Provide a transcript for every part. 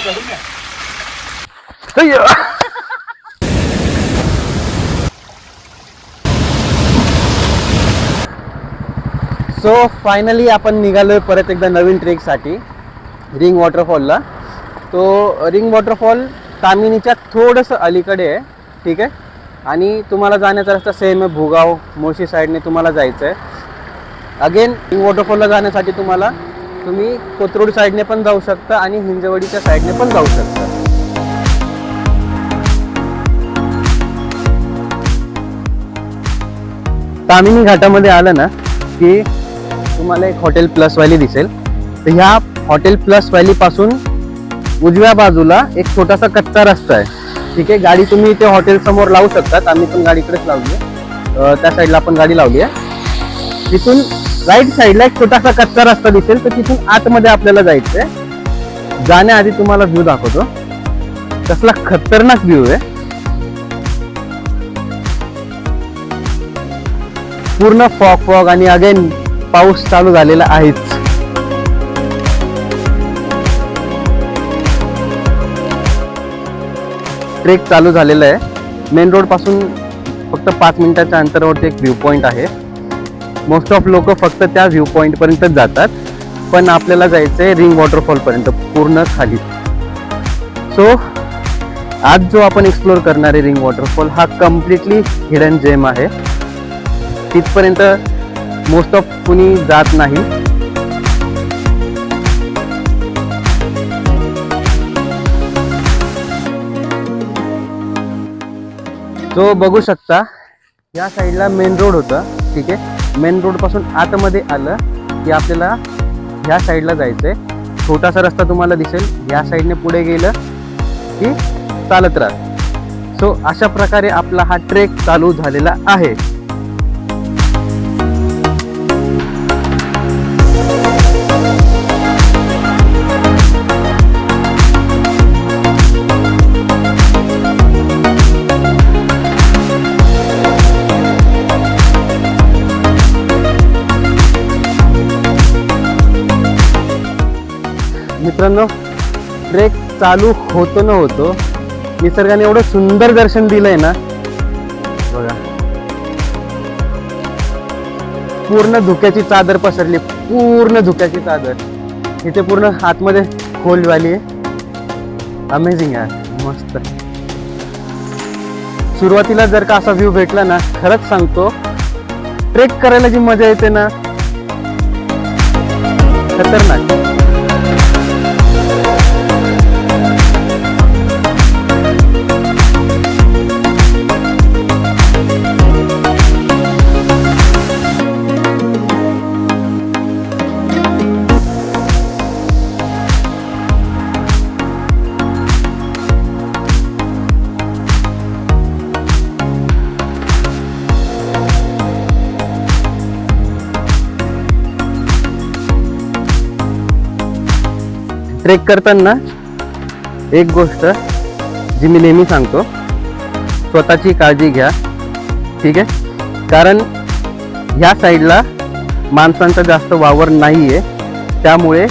So finally आपण निघालोय परत एकदा नवीन ट्रेकसाठी रिंग वॉटरफॉलला. तो रिंग वॉटरफॉल तामिनीच्या थोडंसं अलीकडे आहे, ठीक आहे. आणि तुम्हाला जाण्याचा रस्ता सेम आहे, भुगाव मुळशी साईडने तुम्हाला जायचं आहे. अगेन रिंग वॉटरफॉलला जाण्यासाठी तुम्ही कोथरूड साईडने पण जाऊ शकता आणि हिंजवडीच्या साईडने पण जाऊ शकता. तामिनी घाटामध्ये आलं ना की तुम्हाला एक हॉटेल प्लस व्हॅली दिसेल. तर ह्या हॉटेल प्लस व्हॅली पासून उजव्या बाजूला एक छोटासा कच्चा रस्ता आहे, ठीक आहे. गाडी तुम्ही इथे हॉटेल समोर लावू शकतात. आम्ही पण गाडीकडेच लावली आहे, त्या साईडला आपण गाडी लावली आहे. तिथून राईट साईडला एक छोटासा कच्चा रस्ता दिसेल, तर तिथून आतमध्ये आपल्याला जायचंय. जाण्याआधी तुम्हाला व्ह्यू दाखवतो, कसला खतरनाक व्ह्यू आहे. पूर्ण फॉग आणि अगेन पाऊस चालू झालेला आहेच. ट्रेक चालू झालेला आहे. मेन रोड पासून फक्त 5 मिनिटाच्या अंतरावरती एक व्ह्यू पॉइंट आहे. मोस्ट ऑफ लोक फक्त त्या व्ह्यू पॉइंट पर्यंतच जातात, पण आपल्याला जायचंय रिंग वॉटरफॉल पर्यंत, पूर्ण खाली. सो आज जो आपण एक्सप्लोर करणार आहे रिंग वॉटरफॉल हा कम्प्लिटली हिडन जेम आहे. तिथपर्यंत मोस्ट ऑफ कुणी जात नाही. जो बघू शकता या साईडला मेन रोड होता, ठीक आहे. मेन रोड पासून आतमध्ये आलं की आपल्याला ह्या साईडला जायचंय. छोटासा रस्ता तुम्हाला दिसेल, या साईडने पुढे गेलं की चालत राहा. सो अशा प्रकारे आपला हा ट्रेक चालू झालेला आहे. मित्रांनो, ट्रेक चालू होतो न होतो निसर्गाने एवढं सुंदर दर्शन दिलंय ना बघा. पूर्ण धुक्याची चादर पसरली, पूर्ण धुक्याची चादर. इथे पूर्ण आतमध्ये खोल व्हॅली आहे. अमेझिंग आहे, मस्त. सुरुवातीला जर का असा व्ह्यू भेटला ना, खरंच सांगतो ट्रेक करायला जी मजा येते ना, खतरनाक. ट्रेक करताना एक गोष्ट जी मी नेहमी सांगतो, स्वतःची काळजी घ्या, ठीक आहे. कारण ह्या साईडला माणसांचा जास्त वावर नाही आहे, त्यामुळे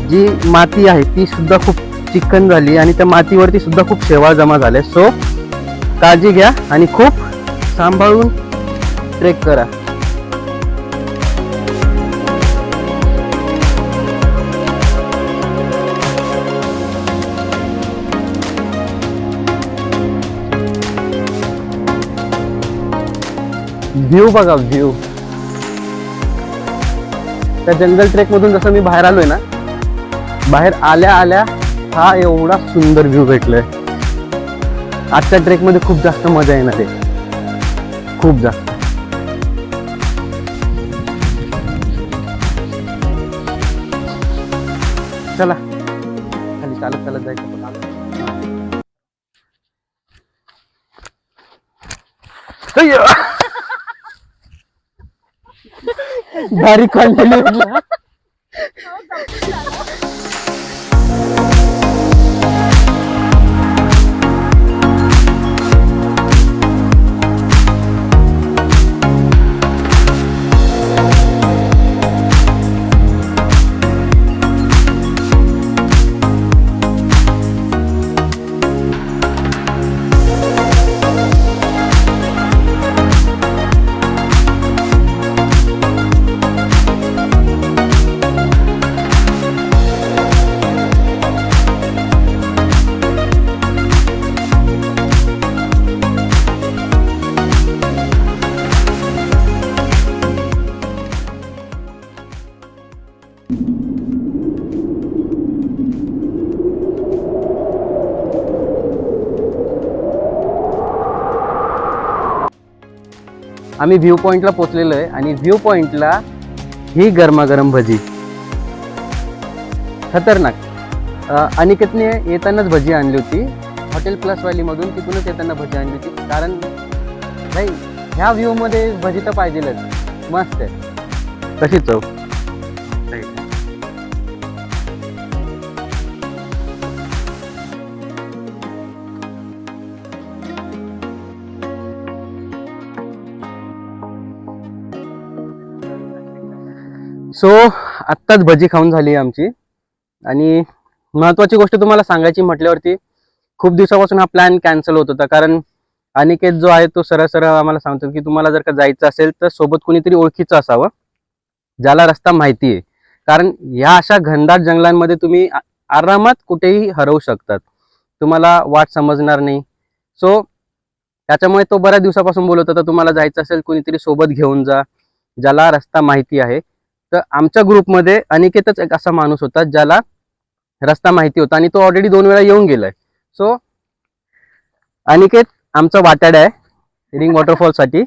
जी माती आहे ती सुद्धा खूप चिकन झाली आणि त्या मातीवरती सुद्धा खूप शेवाळ जमा झाले. सो काळजी घ्या आणि खूप सांभाळून ट्रेक करा. व्ह्यू बघा, व्ह्यू. त्या जंगल ट्रेक मधून जसं मी बाहेर आलोय ना, बाहेर आल्या आल्या हा एवढा सुंदर व्ह्यू भेटलोय. आजच्या ट्रेक मध्ये खूप जास्त मजा येणार आहे, खूप जास्त. चला खाली चालत चालत जायचं. भारी कॉन्टेंट. आम्ही व्ह्यू पॉईंटला पोचलेलो आहे आणि व्ह्यू पॉईंटला ही गरमागरम भजी खतरनाक. अनिकेतने येतानाच भजी आणली होती हॉटेल प्लस व्हॅलीमधून, तिथूनच येताना भजी आणली होती. कारण भाई ह्या व्ह्यूमध्ये भजी तर पाहिजेलच, मस्त आहे. कशी चव. सो आत्ताच भजी खाऊन झाली आहे आमची. आणि महत्त्वाची गोष्ट तुम्हाला सांगायची म्हटल्यावरती खूप दिवसापासून हा प्लॅन कॅन्सल होत होता. कारण अनिकेत जो आहे तो सरळ सरळ आम्हाला सांगतो की तुम्हाला जर का जायचं असेल तर सोबत कोणीतरी ओळखीचं असावं, ज्याला रस्ता माहिती आहे. कारण ह्या अशा घनदाट जंगलांमध्ये तुम्ही आरामात कुठेही हरवू शकतात, तुम्हाला वाट समजणार नाही. सो त्याच्यामुळे तो बऱ्याच दिवसापासून बोलत होता तुम्हाला जायचं असेल कोणीतरी सोबत घेऊन जा, ज्याला रस्ता माहिती आहे. तर आमच्या ग्रुपमध्ये अनिकेतच एक असा माणूस होता ज्याला रस्ता माहिती होता आणि तो ऑलरेडी 2 वेळा येऊन गेलाय. सो अनिकेत आमचा वाटाड आहे रिंग वॉटरफॉल साठी.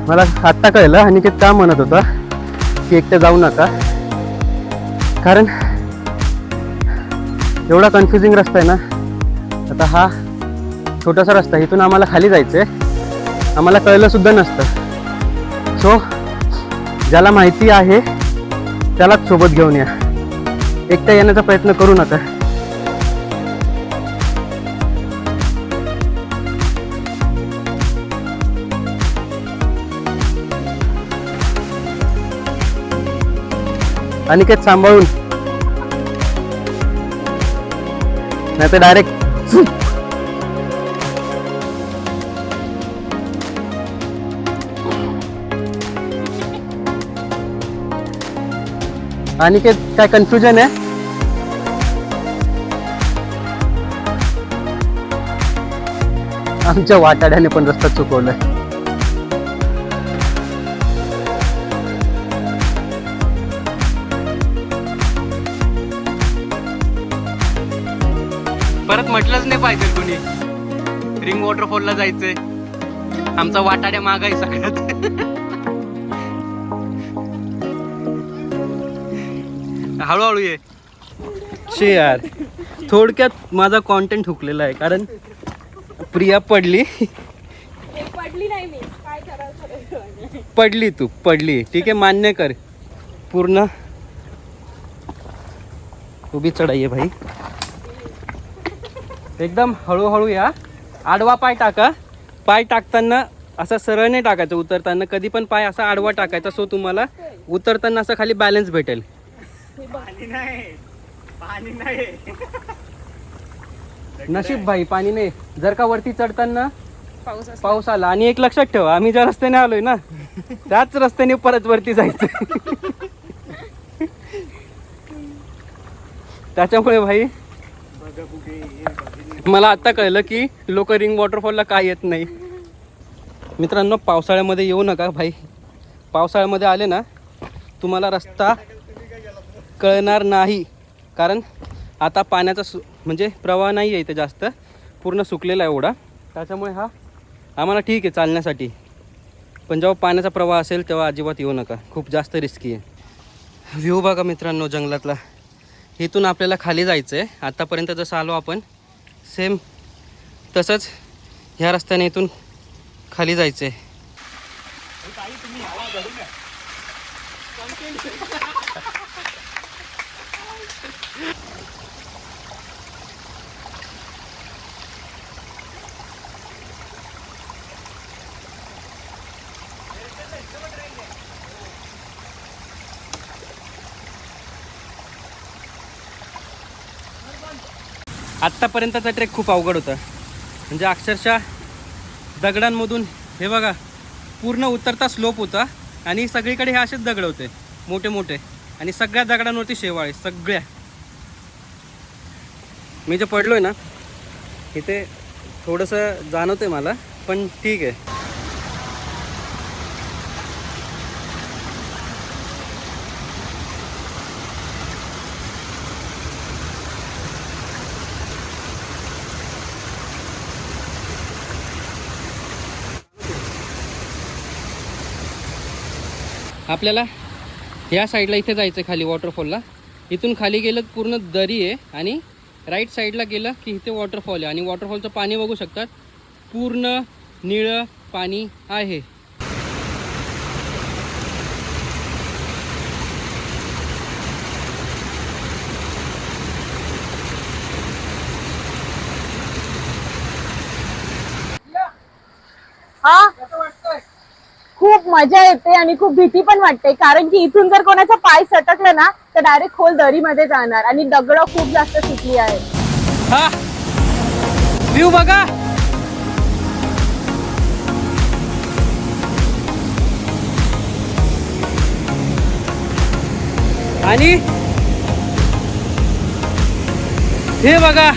मला आत्ता कळलं अनिकेत का म्हणत होता की एकटं जाऊ नका, कारण एवढा कन्फ्युजिंग रस्ता आहे ना. आता हा छोटासा रस्ता, इथून आम्हाला खाली जायचंय, आम्हाला कळलं सुद्धा नसतं. सो ज्याला माहिती आहे त्यालाच सोबत घेऊन या, एकटा येण्याचा प्रयत्न करू नका. अनिकेत सांभाळून, नाही तर डायरेक्ट अनिकेत काय कन्फ्युजन आहे. आमच्या वाटाड्याने पण रस्ता चुकवलाय. परत म्हटलंच नाही पाहिजे कोणी रिंग वॉटरफॉलला जायचंय, आमचा वाटाड्या मागाय सगळ्यात. हळूहळू ये शे यार. थोडक्यात माझा कॉन्टेंट हुकलेला आहे कारण प्रिया पडली. नाही मी काय करायचं. पडली तू पडली, ठीक आहे मान्य कर. पूर्ण उभी चढाई आहे भाई. एकदम हळूहळू या. आडवा पाय टाका. पाय टाकताना असा सरळ नाही टाकायचा, उतरताना कधी पण पाय असा आडवा टाकायचा. सो तुम्हाला उतरताना असं खाली बॅलन्स भेटेल. पाणी नाही, पाणी नाही. नशीब भाई पाणी नाही. जर का वरती चढताना पाऊस पाऊस आला, आणि एक लक्षात ठेवा आम्ही ज्या रस्त्याने आलोय ना त्याच रस्त्याने परत वरती जायचं. त्याच्यामुळे भाई मला आता कळलं की लोक रिंग वॉटरफॉलला काय येत नाही. मित्रांनो पावसाळ्यामध्ये येऊ नका भाई. पावसाळ्यामध्ये आले ना तुम्हाला रस्ता कळणार नाही, कारण आता पाण्याचा म्हणजे प्रवाह नाही आहे इथे जास्त, पूर्ण सुकलेला आहे एवढा. त्याच्यामुळे हा आम्हाला ठीक आहे चालण्यासाठी, पण जेव्हा पाण्याचा प्रवाह असेल तेव्हा अजिबात येऊ नका, खूप जास्त रिस्की आहे. व्ह्यू बघा मित्रांनो जंगलातला. इथून आपल्याला खाली जायचं आहे. आत्तापर्यंत जसं आलो आपण सेम तसंच ह्या रस्त्याने इथून खाली जायचं आहे. आत्तापर्यंतचा ट्रेक खूप अवघड होता, म्हणजे अक्षरशः दगडांमधून हे बघा पूर्ण उतरता स्लोप होता आणि सगळीकडे हे असेच दगड होते मोठे मोठे, आणि सगळ्या दगडांवरती शेवाळे सगळ्या. मी जे पडलोय ना इथे थोडंसं जाणवतंय मला, पण ठीक आहे. आपल्याला ह्या साईडला इथे जायचं आहे खाली वॉटरफॉलला. इथून खाली गेलं पूर्ण दरी आहे आणि राईट साईडला गेलं की इथे वॉटरफॉल आहे. आणि वॉटरफॉलचं पाणी बघू शकतात, पूर्ण निळं पाणी आहे. हा खूप मजा येते आणि खूप भीती पण वाटते, कारण की इथून जर कोणाचा पाय सटकला ना तर डायरेक्ट खोल दरीमध्ये जाणार आणि दगड खूप जास्त सुटली आहे. हा व्ह्यू बघा. आणि हे बघा,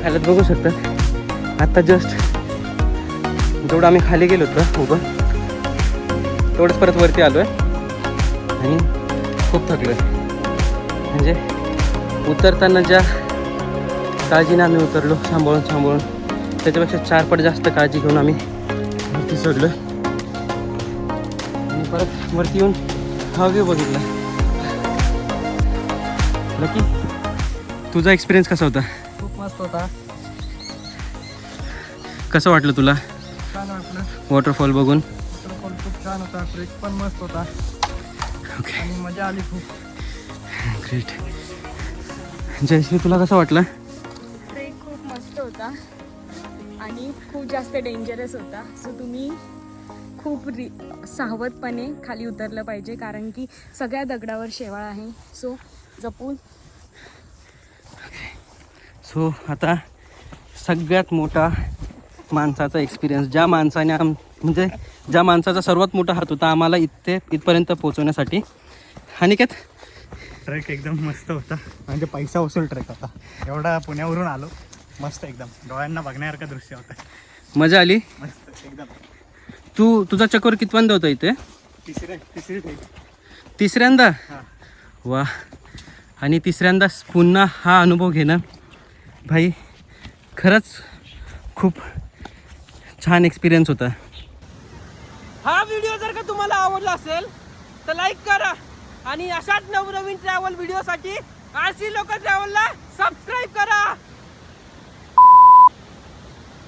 हालत बघू शकतात. आता जस्ट जेवढं आम्ही खाली गेलो होतो उभं तेवढंच परत वरती आलो आहे आणि खूप थकलो आहे. म्हणजे उतरताना ज्या काळजीने आम्ही उतरलो सांभाळून त्याच्यापेक्षा 4 पट जास्त काळजी घेऊन आम्ही वरती चढलो आहे. आणि परत वरती येऊन हा व्ह्यू बघितला. नक्की तुझा एक्सपिरियन्स कसा होता? खूप मस्त होता. कसं वाटलं तुला छान वाटलं. वॉटरफॉल बघून? वॉटरफॉल खूप छान होता. ट्रेक पण मस्त होता. ओके, आणि मजा आली खूप. ग्रेट. जयश्री तुला कसं वाटलं? ट्रेक खूप मस्त होता आणि खूप जास्त डेंजरस होता. सो तुम्ही खूप सावधपणे खाली उतरलं पाहिजे, कारण की सगळ्या दगडावर शेवाळ आहे. सो जपून. सो आता सगळ्यात मोठा माणसाचा एक्सपिरियन्स, ज्या माणसाने म्हणजे ज्या माणसाचा सर्वात मोठा हात होता आम्हाला इथपर्यंत पोहोचवण्यासाठी. अनिकेत, ट्रेक एकदम मस्त होता. म्हणजे पैसा वसूल ट्रेक होता. एवढा पुण्यावरून आलो. मस्त एकदम डोळ्यांना बघण्यासारखं दृश्य होतं. मजा आली? मस्त एकदम. तुझा चक्कर कितव्यांदा होता इथे? तिसरी ट्रेक. तिसऱ्यांदा? हां. वा. आणि तिसऱ्यांदा पुन्हा हा अनुभव घेणं भाई खरंच खूप छान एक्सपिरियन्स होता. हा व्हिडिओ जर का तुम्हाला आवडला असेल तर लाईक करा आणि अशाच नवनवीन ट्रॅव्हल व्हिडिओसाठी RC लोकल ट्रॅव्हलला सबस्क्राईब करा.